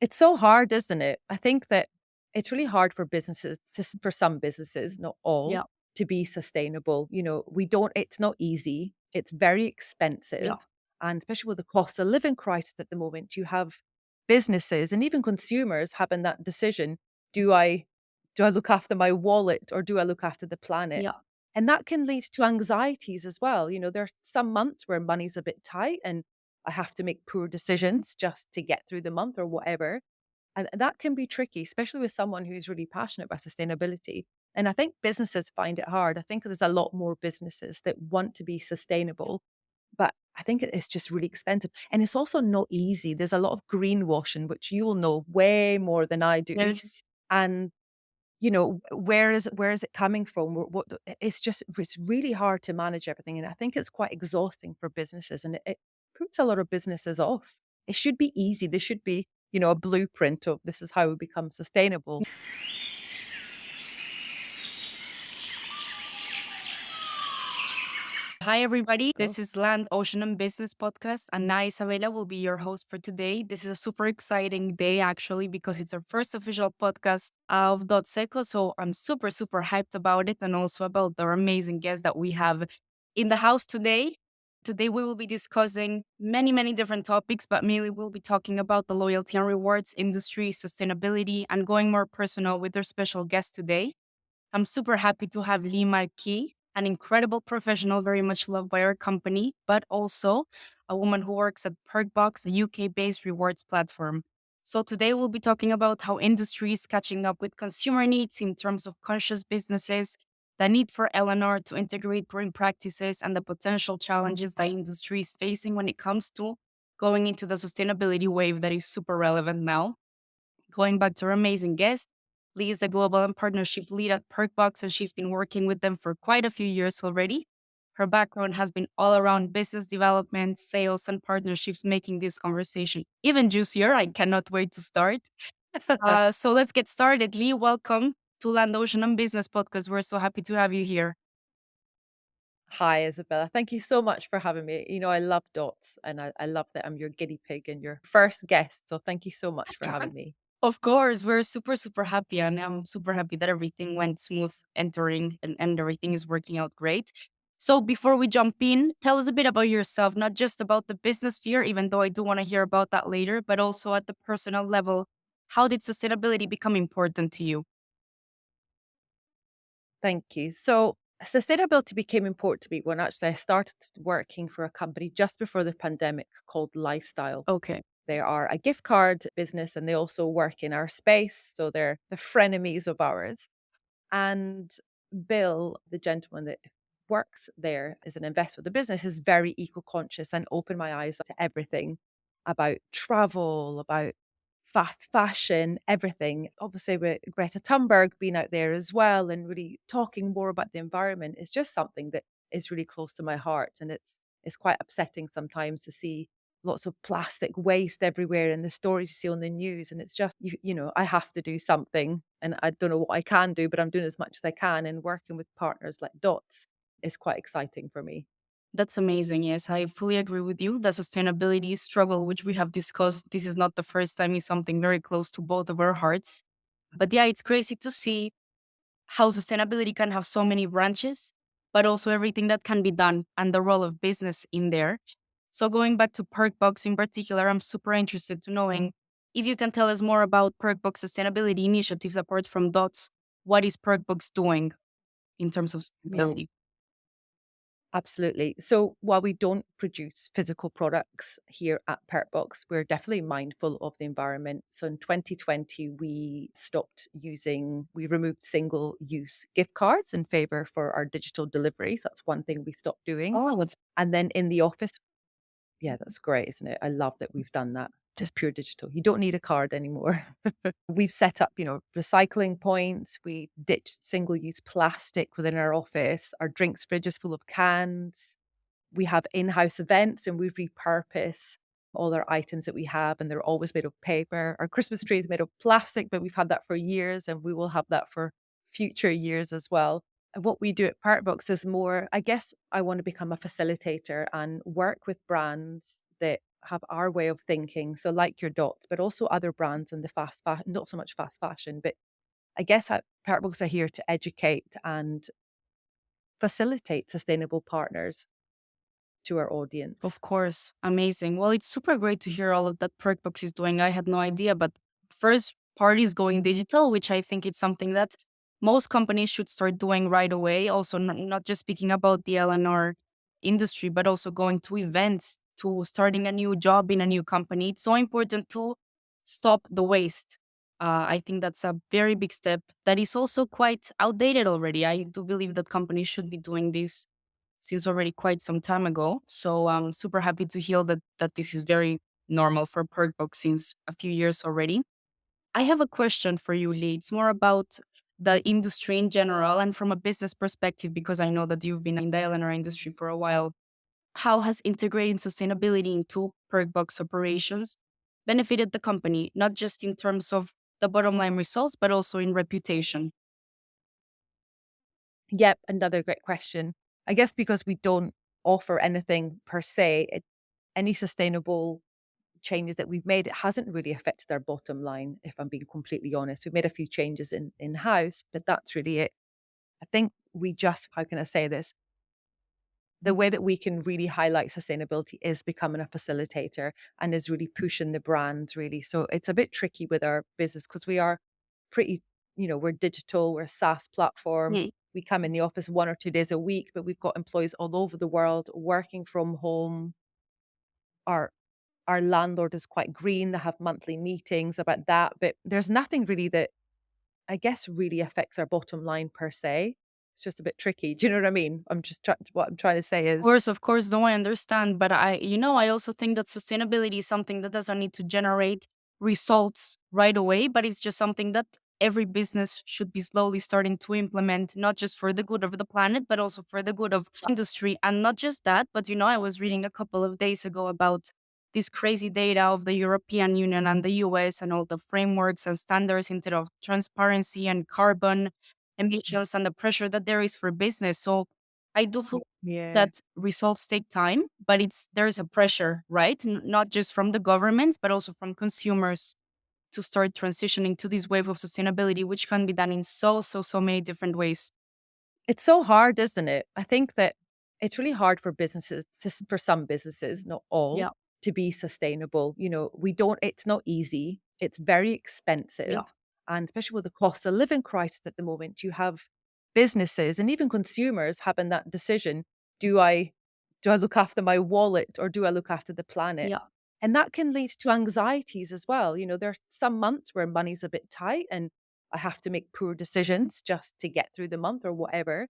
It's so hard, isn't it? I think that it's really hard for businesses, for some businesses, not all, Yeah, to be sustainable. We don't, it's not easy. It's very yeah, expensive. And especially with the cost of living crisis at the moment, you have businesses and even consumers having that decision. Do I do I look after my wallet or do I look after the planet? yeah, And that can lead to anxieties as well. There are some months where money's a bit tight and I have to make poor decisions just to get through the month or whatever. And that can be tricky, especially with someone who's really passionate about sustainability. And I think businesses find it hard. I think there's a lot more businesses that want to be yeah. sustainable, but I think it's just really expensive. And it's also not easy. There's a lot of greenwashing, which you'll know way more than I do. There's And where is it coming from? It's really hard to manage everything, and I think it's quite exhausting for businesses, and it puts a lot of businesses off. It should be easy. There should be, a blueprint of this is how we become sustainable. Hi, everybody. Go. This is Land, Ocean, and Business Podcast, and I, Isabella, will be your host for today. This is a super exciting day, actually, because it's our first official podcast of Dot Seco. So I'm super, super hyped about it and also about our amazing guests that we have in the house today. Today, we will be discussing many, many different topics, but mainly we'll be talking about the loyalty and rewards industry, sustainability, and going more personal with our special guest today. I'm super happy to have Lee Marchi, an incredible professional, very much loved by our company, but also a woman who works at Perkbox, a UK-based rewards platform. So today we'll be talking about how industry is catching up with consumer needs in terms of conscious businesses, the need for L&R to integrate green practices, and the potential challenges the industry is facing when it comes to going into the sustainability wave that is super relevant now. Going back to our amazing guest, Lee is the global and partnership lead at Perkbox, and she's been working with them for quite a few years already. Her background has been all around business development, sales, and partnerships, making this conversation even juicier. I cannot wait to start. So let's get started. Lee, welcome to Land Ocean and Business Podcast. We're so happy to have you here. Hi, Isabella. Thank you so much for having me. I love dots and I love that I'm your guinea pig and your first guest. So thank you so much for having me. Of course, we're super, super happy, and I'm super happy that everything went smooth entering and everything is working out great. So, before we jump in, tell us a bit about yourself, not just about the business sphere, even though I do want to hear about that later, but also at the personal level. How did sustainability become important to you? Thank you. So, sustainability became important to me when actually I started working for a company just before the pandemic called Lifestyle. Okay. They are a gift card business and they also work in our space. So, they're the frenemies of ours. And Bill, the gentleman that works there as an investor with the business, is very eco conscious and opened my eyes to everything about travel, about fast fashion, everything. Obviously, with Greta Thunberg being out there as well and really talking more about the environment is just something that is really close to my heart. And it's quite upsetting sometimes to see lots of plastic waste everywhere and the stories you see on the news. And it's just, I have to do something. And I don't know what I can do, but I'm doing as much as I can. And working with partners like Dots is quite exciting for me. That's amazing. Yes, I fully agree with you. The sustainability struggle, which we have discussed, this is not the first time, is something very close to both of our hearts. But yeah, it's crazy to see how sustainability can have so many branches, but also everything that can be done and the role of business in there. So going back to Perkbox in particular, I'm super interested to knowing if you can tell us more about Perkbox sustainability initiatives apart from DOTS. What is Perkbox doing in terms of sustainability? Absolutely. So while we don't produce physical products here at Perkbox, we're definitely mindful of the environment. So in 2020, we removed single use gift cards in favor for our digital deliveries. That's one thing we stopped doing. Oh, that's And then in the office, yeah, that's great, isn't it? I love that we've done that. Just pure digital. You don't need a card anymore. We've set up, recycling points. We ditched single use plastic within our office. Our drinks fridge is full of cans. We have in-house events and we've repurposed all our items that we have and they're always made of paper. Our Christmas tree is made of plastic, but we've had that for years and we will have that for future years as well. And what we do at Perkbox is more, I guess I want to become a facilitator and work with brands that have our way of thinking. So like your dots, but also other brands in the fast fashion, not so much fast fashion, but I guess Perk Books are here to educate and facilitate sustainable partners to our audience. Of course. Amazing. Well, it's super great to hear all of that Perkbox is doing. I had no idea, but first parties going digital, which I think it's something that most companies should start doing right away. Also, not just speaking about the LNR industry, but also going to events, to starting a new job in a new company. It's so important to stop the waste. I think that's a very big step that is also quite outdated already. I do believe that companies should be doing this since already quite some time ago. So I'm super happy to hear that this is very normal for Perkbox since a few years already. I have a question for you, Lee. It's more about the industry in general and from a business perspective, because I know that you've been in the LNR industry for a while. How has integrating sustainability into Perkbox operations benefited the company, not just in terms of the bottom line results, but also in reputation? Yep, another great question. I guess because we don't offer anything per se, any sustainable changes that we've made, it hasn't really affected our bottom line, if I'm being completely honest. We've made a few changes in house, but that's really it. I think we just, how can I say this? The way that we can really highlight sustainability is becoming a facilitator and is really pushing the brand really. So it's a bit tricky with our business because we are pretty, we're digital, we're a SaaS platform. Yeah. We come in the office 1 or 2 days a week, but we've got employees all over the world working from home. Our our landlord is quite green. They have monthly meetings about that, but there's nothing really that I guess really affects our bottom line per se. It's just a bit tricky. Do you know what I mean? What I'm trying to say is Of course, no, I understand. But I also think that sustainability is something that doesn't need to generate results right away, but it's just something that every business should be slowly starting to implement, not just for the good of the planet, but also for the good of industry. And not just that, but I was reading a couple of days ago about this crazy data of the European Union and the US and all the frameworks and standards instead of transparency and carbon emissions and the pressure that there is for business. So I do feel yeah. that results take time, but there's a pressure, right? Not just from the governments, but also from consumers to start transitioning to this wave of sustainability, which can be done in so many different ways. It's so hard, isn't it? I think that it's really hard for businesses, for some businesses, not all, Yeah, to be sustainable. We don't, it's not easy. It's very yeah, expensive. And especially with the cost of living crisis at the moment, you have businesses and even consumers having that decision. Do I do I look after my wallet or do I look after the planet? yeah, And that can lead to anxieties as well. There are some months where money's a bit tight and I have to make poor decisions just to get through the month or whatever.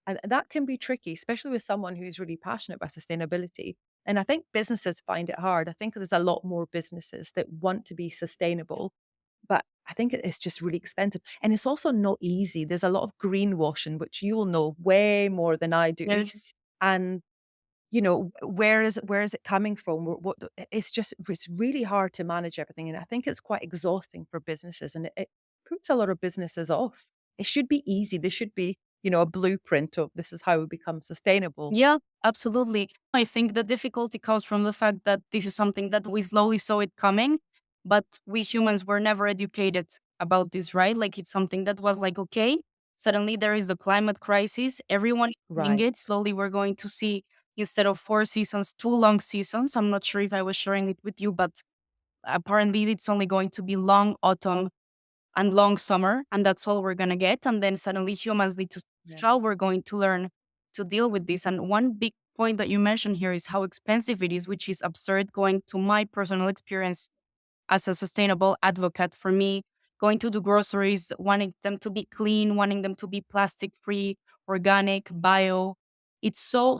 And that can be tricky, especially with someone who's really passionate about sustainability. And I think businesses find it hard. I think there's a lot more businesses that want to be sustainable, but I think it's just really expensive. And it's also not easy. There's a lot of greenwashing, which you will know way more than I do. yes. And where is it coming from? It's really hard to manage everything, and I think it's quite exhausting for businesses, and it puts a lot of businesses off. It should be easy. There should be, a blueprint of this is how we become sustainable. Yeah, absolutely. I think the difficulty comes from the fact that this is something that we slowly saw it coming, but we humans were never educated about this, right? Like it's something that was like, okay, suddenly there is the climate crisis, everyone is doing Right. it. Slowly we're going to see instead of 4 seasons, 2 long seasons. I'm not sure if I was sharing it with you, but apparently it's only going to be long autumn and long summer, and that's all we're gonna get. And then suddenly humans need to Yeah. how we're going to learn to deal with this. And one big point that you mentioned here is how expensive it is, which is absurd going to my personal experience as a sustainable advocate. For me, going to the groceries, wanting them to be clean, wanting them to be plastic free, organic, bio. It's so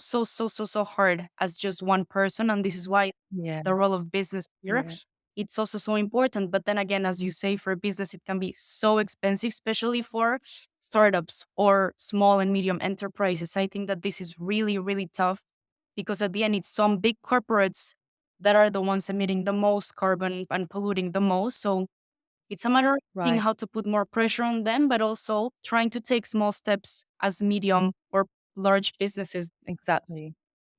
hard as just one person. And this is why Yeah. the role of business here, Yeah. it's also so important. But then again, as you say, for a business, it can be so expensive, especially for startups or small and medium enterprises. I think that this is really tough because at the end, it's some big corporates that are the ones emitting the most carbon and polluting the most. So it's a matter of seeing Right. how to put more pressure on them, but also trying to take small steps as medium or large businesses. Exactly.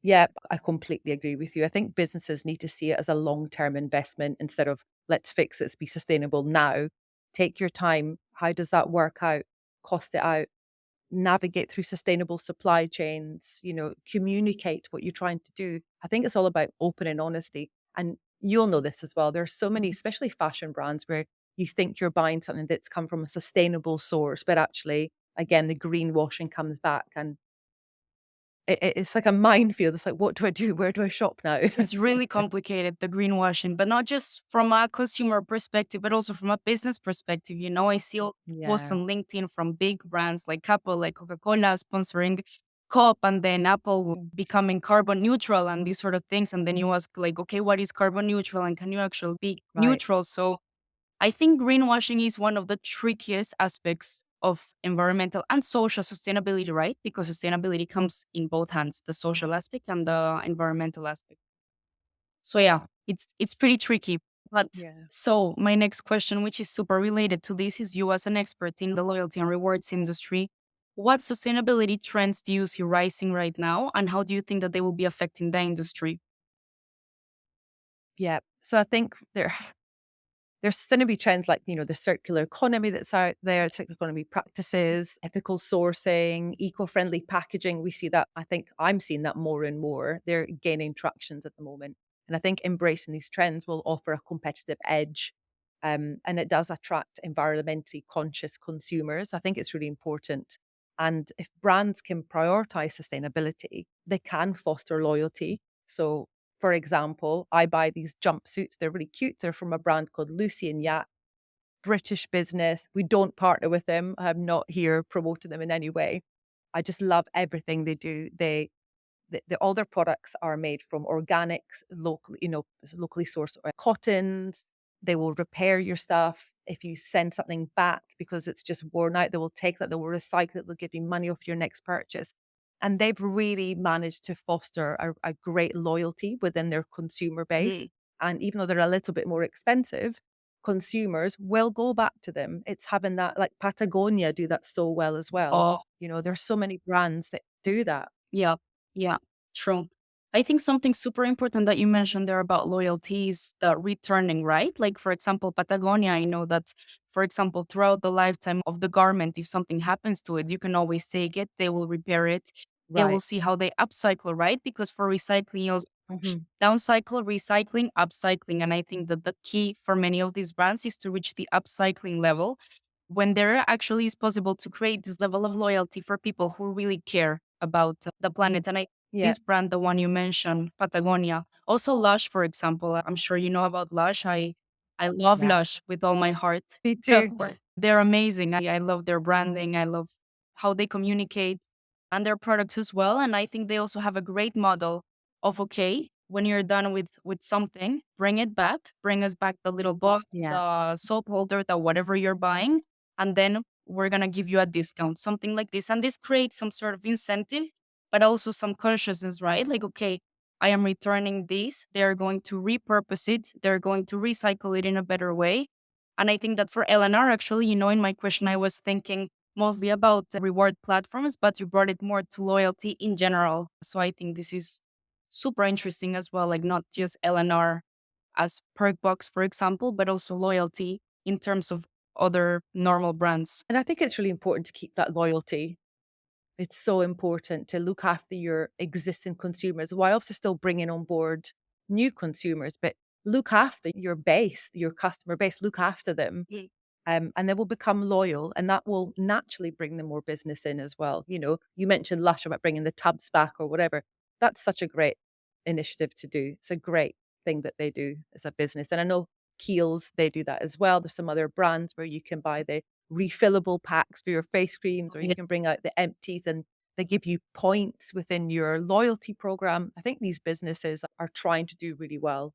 Yeah, I completely agree with you. I think businesses need to see it as a long-term investment instead of let's fix it, be sustainable now. Take your time. How does that work out? Cost it out, navigate through sustainable supply chains, communicate what you're trying to do. I think it's all about open and honesty. And you'll know this as well. There are so many, especially fashion brands, where you think you're buying something that's come from a sustainable source, but actually, again, the greenwashing comes back and it's like a minefield. It's like, what do I do? Where do I shop now? It's really complicated, the greenwashing, but not just from a consumer perspective, but also from a business perspective. I see posts Yeah, on LinkedIn from big brands like Apple, like Coca-Cola sponsoring COP, and then Apple becoming carbon neutral and these sort of things. And then you ask like, okay, what is carbon neutral? And can you actually be right. neutral? So I think greenwashing is one of the trickiest aspects of environmental and social sustainability, right? Because sustainability comes in both hands, the social aspect and the environmental aspect. So yeah, it's pretty tricky. But Yeah. so my next question, which is super related to this, is you as an expert in the loyalty and rewards industry, what sustainability trends do you see rising right now, and how do you think that they will be affecting the industry? Yeah. So I think there's going to be trends like, the circular economy that's out there, circular economy practices, ethical sourcing, eco-friendly packaging. We see that. I think I'm seeing that more and more. They're gaining tractions at the moment. And I think embracing these trends will offer a competitive edge. And it does attract environmentally conscious consumers. I think it's really important. And if brands can prioritize sustainability, they can foster loyalty. So for example, I buy these jumpsuits. They're really cute. They're from a brand called Lucy and Yacht, British business. We don't partner with them. I'm not here promoting them in any way. I just love everything they do. All their products are made from organics, locally, locally sourced cottons. They will repair your stuff. If you send something back because it's just worn out, they will take that, they will recycle it, they'll give you money off your next purchase. And they've really managed to foster a great loyalty within their consumer base. Mhm. And even though they're a little bit more expensive, consumers will go back to them. It's having that, like Patagonia do that so well as well. Oh, There's so many brands that do that. yeah, yeah, true. I think something super important that you mentioned there about loyalty is the returning, right? Like, for example, Patagonia, I know that, for example, throughout the lifetime of the garment, if something happens to it, you can always take it, they will repair it, they will Right. see how they upcycle, right? Because for recycling, you also Mhm. downcycle, recycling, upcycling. And I think that the key for many of these brands is to reach the upcycling level when there actually is possible to create this level of loyalty for people who really care about the planet. And Yeah. this brand, the one you mentioned, Patagonia, also Lush, for example. I'm sure you know about Lush. I love Yeah. Lush with all my heart. Me Yeah, too. they're amazing. I love their branding. I love how they communicate and their products as well. And I think they also have a great model of, okay, when you're done with something, bring it back, bring us back the little box, Yeah. the soap holder, the whatever you're buying, and then we're gonna give you a discount, something like this. And this creates some sort of incentive, but also some consciousness, right? Like, okay, I am returning this. They're going to repurpose it. They're going to recycle it in a better way. And I think that for LNR, actually, in my question, I was thinking mostly about reward platforms, but you brought it more to loyalty in general. So I think this is super interesting as well, like not just LNR as Perkbox, for example, but also loyalty in terms of other normal brands. And I think it's really important to keep that loyalty. It's so important to look after your existing consumers while also still bringing on board new consumers, but look after your base, your customer base, look after them. Mm. And they will become loyal, and that will naturally bring them more business in as well. You mentioned Lush about bringing the tubs back or whatever. That's such a great initiative to do. It's a great thing that they do as a business. And I know Kiehl's, they do that as well. There's some other brands where you can buy the refillable packs for your face creams, or you Yeah. can bring out the empties and they give you points within your loyalty program. I think these businesses are trying to do really well.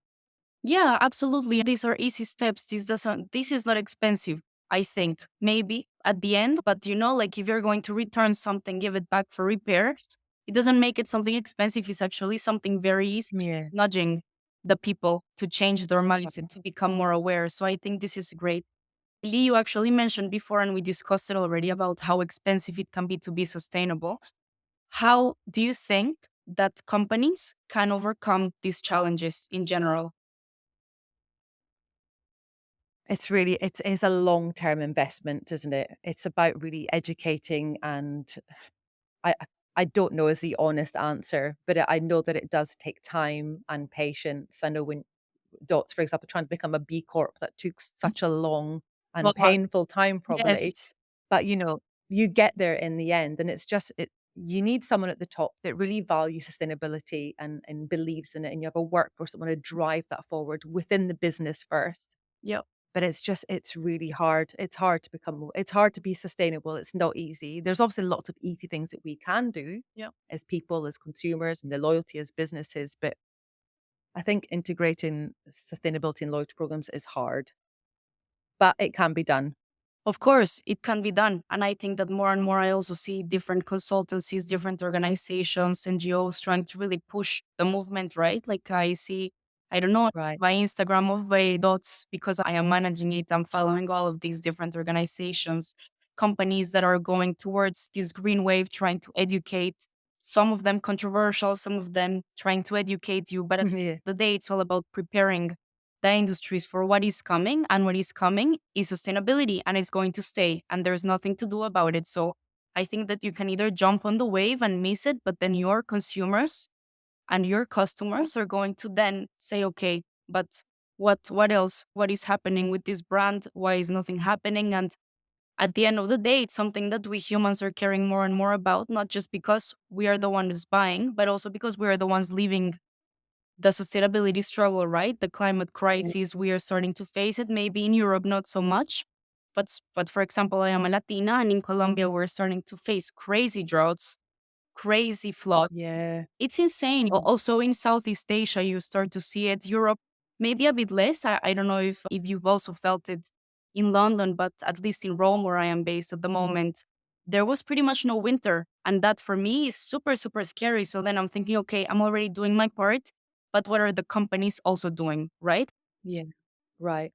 Yeah, absolutely. These are easy steps. This is not expensive, I think. Maybe at the end, but like if you're going to return something, give it back for repair, it doesn't make it something expensive. It's actually something very easy, Yeah. nudging the people to change their mindset, to become more aware. So I think this is great. Lee, you actually mentioned before, and we discussed it already about how expensive it can be to be sustainable. How do you think that companies can overcome these challenges in general? It's a long-term investment, isn't it? It's about really educating, and I I don't know is the honest answer, but I know that it does take time and patience. I know when Dots, for example, trying to become a B Corp, that took such a long and Well, painful time probably. yes. But, you get there in the end, and it's just you need someone at the top that really values sustainability and believes in it, and you have a workforce that wanna drive that forward within the business first. Yep. But it's really hard. It's hard to be sustainable. It's not easy. There's obviously lots of easy things that we can do Yep. as people, as consumers, and the loyalty as businesses, but I think integrating sustainability in loyalty programs is hard, but it can be done. Of course, it can be done. And I think that more and more I also see different consultancies, different organizations, NGOs trying to really push the movement, right? Like I see, I don't know, Right. my Instagram of my dots because I am managing it. I'm following all of these different organizations, companies that are going towards this green wave, trying to educate, some of them controversial, some of them trying to educate you. But at Yeah. the day, it's all about preparing the industries for what is coming, and what is coming is sustainability, and it's going to stay, and there's nothing to do about it. So I think that you can either jump on the wave and miss it, but then your consumers and your customers are going to then say, okay, but what else, what is happening with this brand, why is nothing happening? And at the end of the day, it's something that we humans are caring more and more about, not just because we are the ones buying, but also because we are the ones living the sustainability struggle, right? The climate crisis, we are starting to face it. Maybe in Europe, not so much. But for example, I am a Latina, and in Colombia, we're starting to face crazy droughts, crazy floods. Yeah. It's insane. Also in Southeast Asia, you start to see it. Europe, maybe a bit less. I don't know if you've also felt it in London, but at least in Rome, where I am based at the moment, there was pretty much no winter. And that for me is super, super scary. So then I'm thinking, okay, I'm already doing my part, but what are the companies also doing, right? Yeah. Right.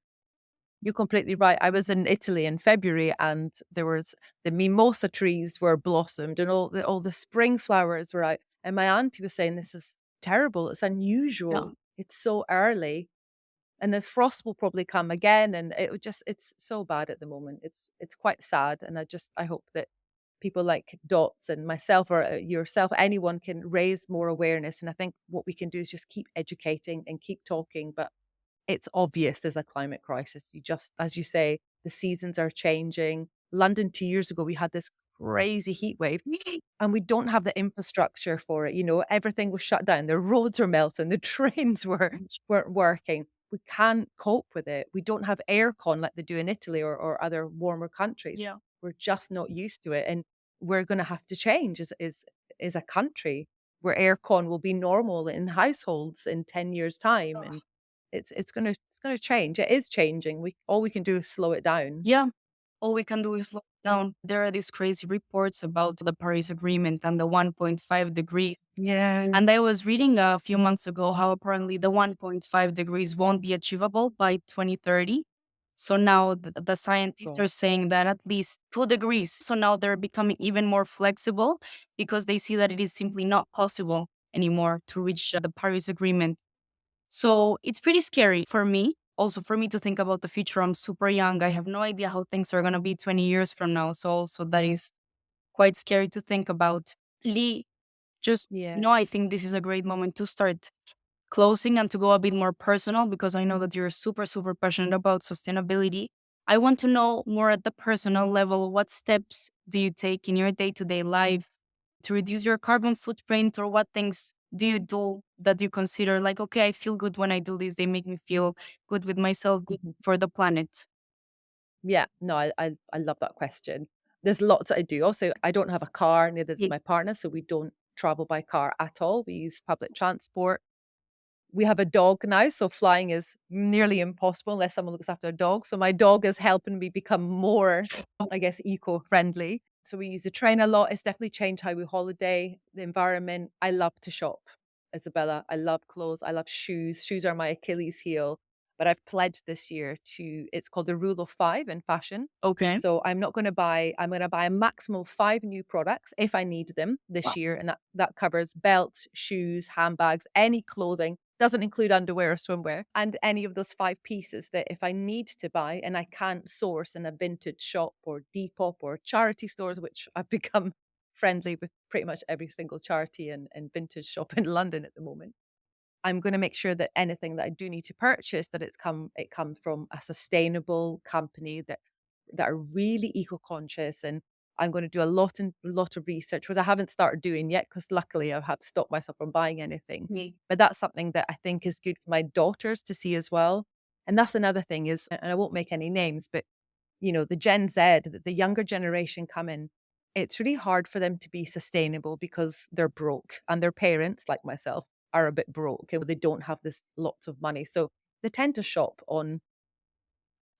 You're completely right. I was in Italy in February, and there was the mimosa trees were blossomed, and all the spring flowers were out. And my auntie was saying, "This is terrible. It's Yeah. unusual. It's so early." And the frost will probably come again, and it's so bad at the moment. It's quite sad, and I hope that people like Dots and myself, or yourself, anyone can raise more awareness. And I think what we can do is just keep educating and keep talking. But it's obvious there's a climate crisis. You just, as you say, the seasons are changing. London 2 years ago, we had this crazy heat wave, and we don't have the infrastructure for it. Everything was shut down. The roads are melting. The trains weren't working. We can't cope with it. We don't have aircon like they do in Italy, or other warmer countries. Yeah. We're just not used to it, and we're going to have to change as a country where aircon will be normal in households in 10 years' time, and it's gonna change. It is changing. We can do is slow it down. Yeah. All we can do is slow it down. There are these crazy reports about the Paris Agreement and the 1.5 degrees. Yeah. And I was reading a few months ago how apparently the 1.5 degrees won't be achievable by 2030. So now the scientists God. are saying that at least 2 degrees. So now they're becoming even more flexible because they see that it is simply not possible anymore to reach the Paris Agreement. So it's pretty scary for me. Also, for me to think about the future, I'm super young. I have no idea how things are going to be 20 years from now. So, also, that is quite scary to think about. Lee, just, Yeah. I think this is a great moment to start closing and to go a bit more personal because I know that you're super, super passionate about sustainability. I want to know more at the personal level, what steps do you take in your day to day life to reduce your carbon footprint, or what things do you do that you consider like, okay, I feel good when I do this. They make me feel good with myself, good Mhm. for the planet. Yeah. No, I love that question. There's lots that I do. Also, I don't have a car, neither does Ye- my partner, so we don't travel by car at all. We use public transport. We have a dog now, so flying is nearly impossible unless someone looks after a dog. So my dog is helping me become more, I guess, eco-friendly. So we use the train a lot. It's definitely changed how we holiday, the environment. I love to shop, Isabella. I love clothes. I love shoes. Shoes are my Achilles heel. but I've pledged this year to, it's called the rule of five in fashion. Okay. So I'm not going to buy, I'm going to buy a maximum of five new products if I need them this Wow. year. And that covers belts, shoes, handbags, any clothing, doesn't include underwear or swimwear, and any of those five pieces that if I need to buy and I can't source in a vintage shop or Depop or charity stores, which I've become friendly with pretty much every single charity and vintage shop in London at the moment. I'm gonna make sure that anything that I do need to purchase, that it comes from a sustainable company that are really eco-conscious, and I'm gonna do a lot of research, which I haven't started doing yet because luckily I have stopped myself from buying anything. Ye- But that's something that I think is good for my daughters to see as well. And that's another thing is, and I won't make any names, but the Gen Z, the younger generation come in, it's really hard for them to be sustainable because they're broke and their parents, like myself, are a bit broke and they don't have this lots of money. So they tend to shop on,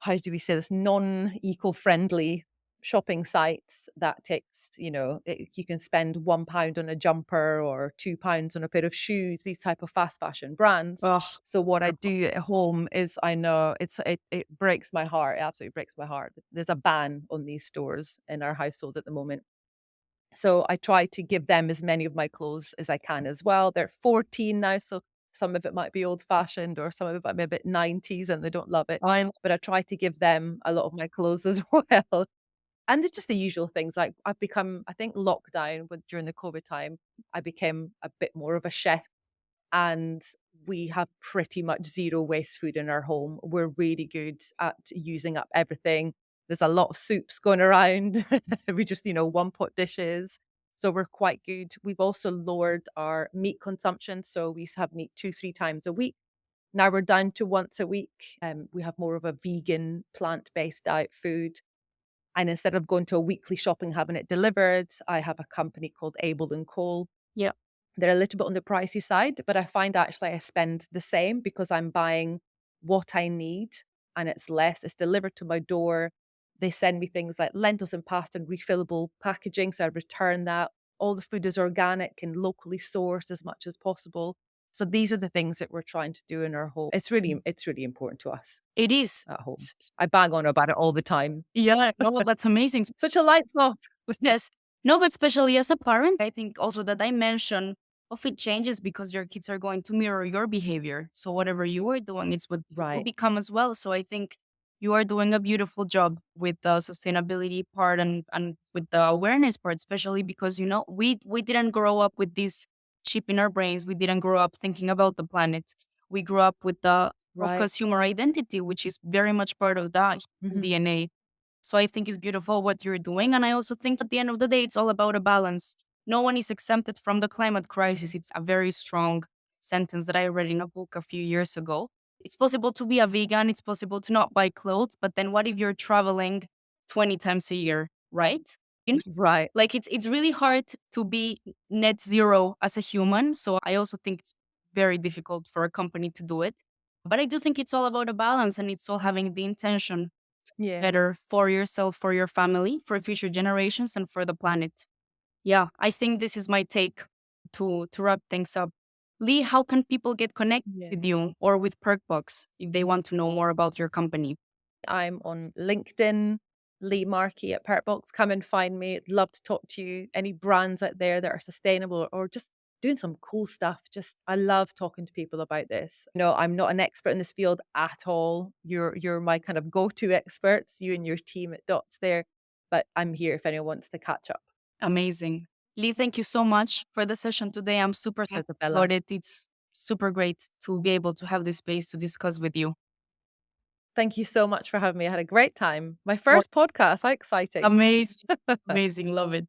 how do we say this, non-eco-friendly shopping sites that takes, you can spend £1 on a jumper or £2 on a pair of shoes, these type of fast fashion brands. Ugh. So what I do at home is, I know it breaks my heart. It absolutely breaks my heart. There's a ban on these stores in our household at the moment. So I try to give them as many of my clothes as I can as well. They're 14 now, so some of it might be old fashioned or some of it might be a bit 90s and they don't love it. I But I try to give them a lot of my clothes as well. And it's just the usual things. Like I've become, I think lockdown during the COVID time, I became a bit more of a chef, and we have pretty much zero waste food in our home. We're really good at using up everything. There's a lot of soups going around. We just, one pot dishes. So we're quite good. We've also lowered our meat consumption. So we used to have meat two, three times a week. Now we're down to once a week. We have more of a vegan, plant-based diet food. And instead of going to a weekly shopping, having it delivered, I have a company called Able and Cole. yeah. They're a little bit on the pricey side, but I find actually I spend the same because I'm buying what I need and it's less. It's delivered to my door. They send me things like lentils and pasta in refillable packaging. So I return that. All the food is organic and locally sourced as much as possible. So these are the things that we're trying to do in our home. It's really important to us It is. at home. I bang on about it all the time. Yeah, no, that's amazing. Such a lights off. Yes. No, but especially as a parent, I think also the dimension of it changes because your kids are going to mirror your behavior. So whatever you are doing, it's what they will Right. become as well. So I think you are doing a beautiful job with the sustainability part and with the awareness part, especially because we didn't grow up with this chip in our brains. We didn't grow up thinking about the planet. We grew up with the of Right. consumer identity, which is very much part of that Mhm. DNA. So I think it's beautiful what you're doing. And I also think at the end of the day, it's all about a balance. No one is exempted from the climate crisis. It's a very strong sentence that I read in a book a few years ago. It's possible to be a vegan, it's possible to not buy clothes, but then what if you're traveling 20 times a year, right? You know, Right. like it's really hard to be net zero as a human. So I also think it's very difficult for a company to do it. But I do think it's all about a balance and it's all having the intention Yeah. better for yourself, for your family, for future generations, and for the planet. Yeah, I think this is my take to wrap things up. Lee, how can people get connected Yeah. with you or with Perkbox if they want to know more about your company? I'm on LinkedIn, Lee Marchi at Perkbox. Come and find me. I'd love to talk to you. Any brands out there that are sustainable or just doing some cool stuff. Just I love talking to people about this. I'm not an expert in this field at all. You're my kind of go-to experts, you and your team at Dots there. But I'm here if anyone wants to catch up. Amazing. Lee, thank you so much for the session today. I'm super happy Isabella. about it. It's super great to be able to have this space to discuss with you. Thank you so much for having me. I had a great time. My Well, first podcast. How exciting. amazing. Amazing. Love it.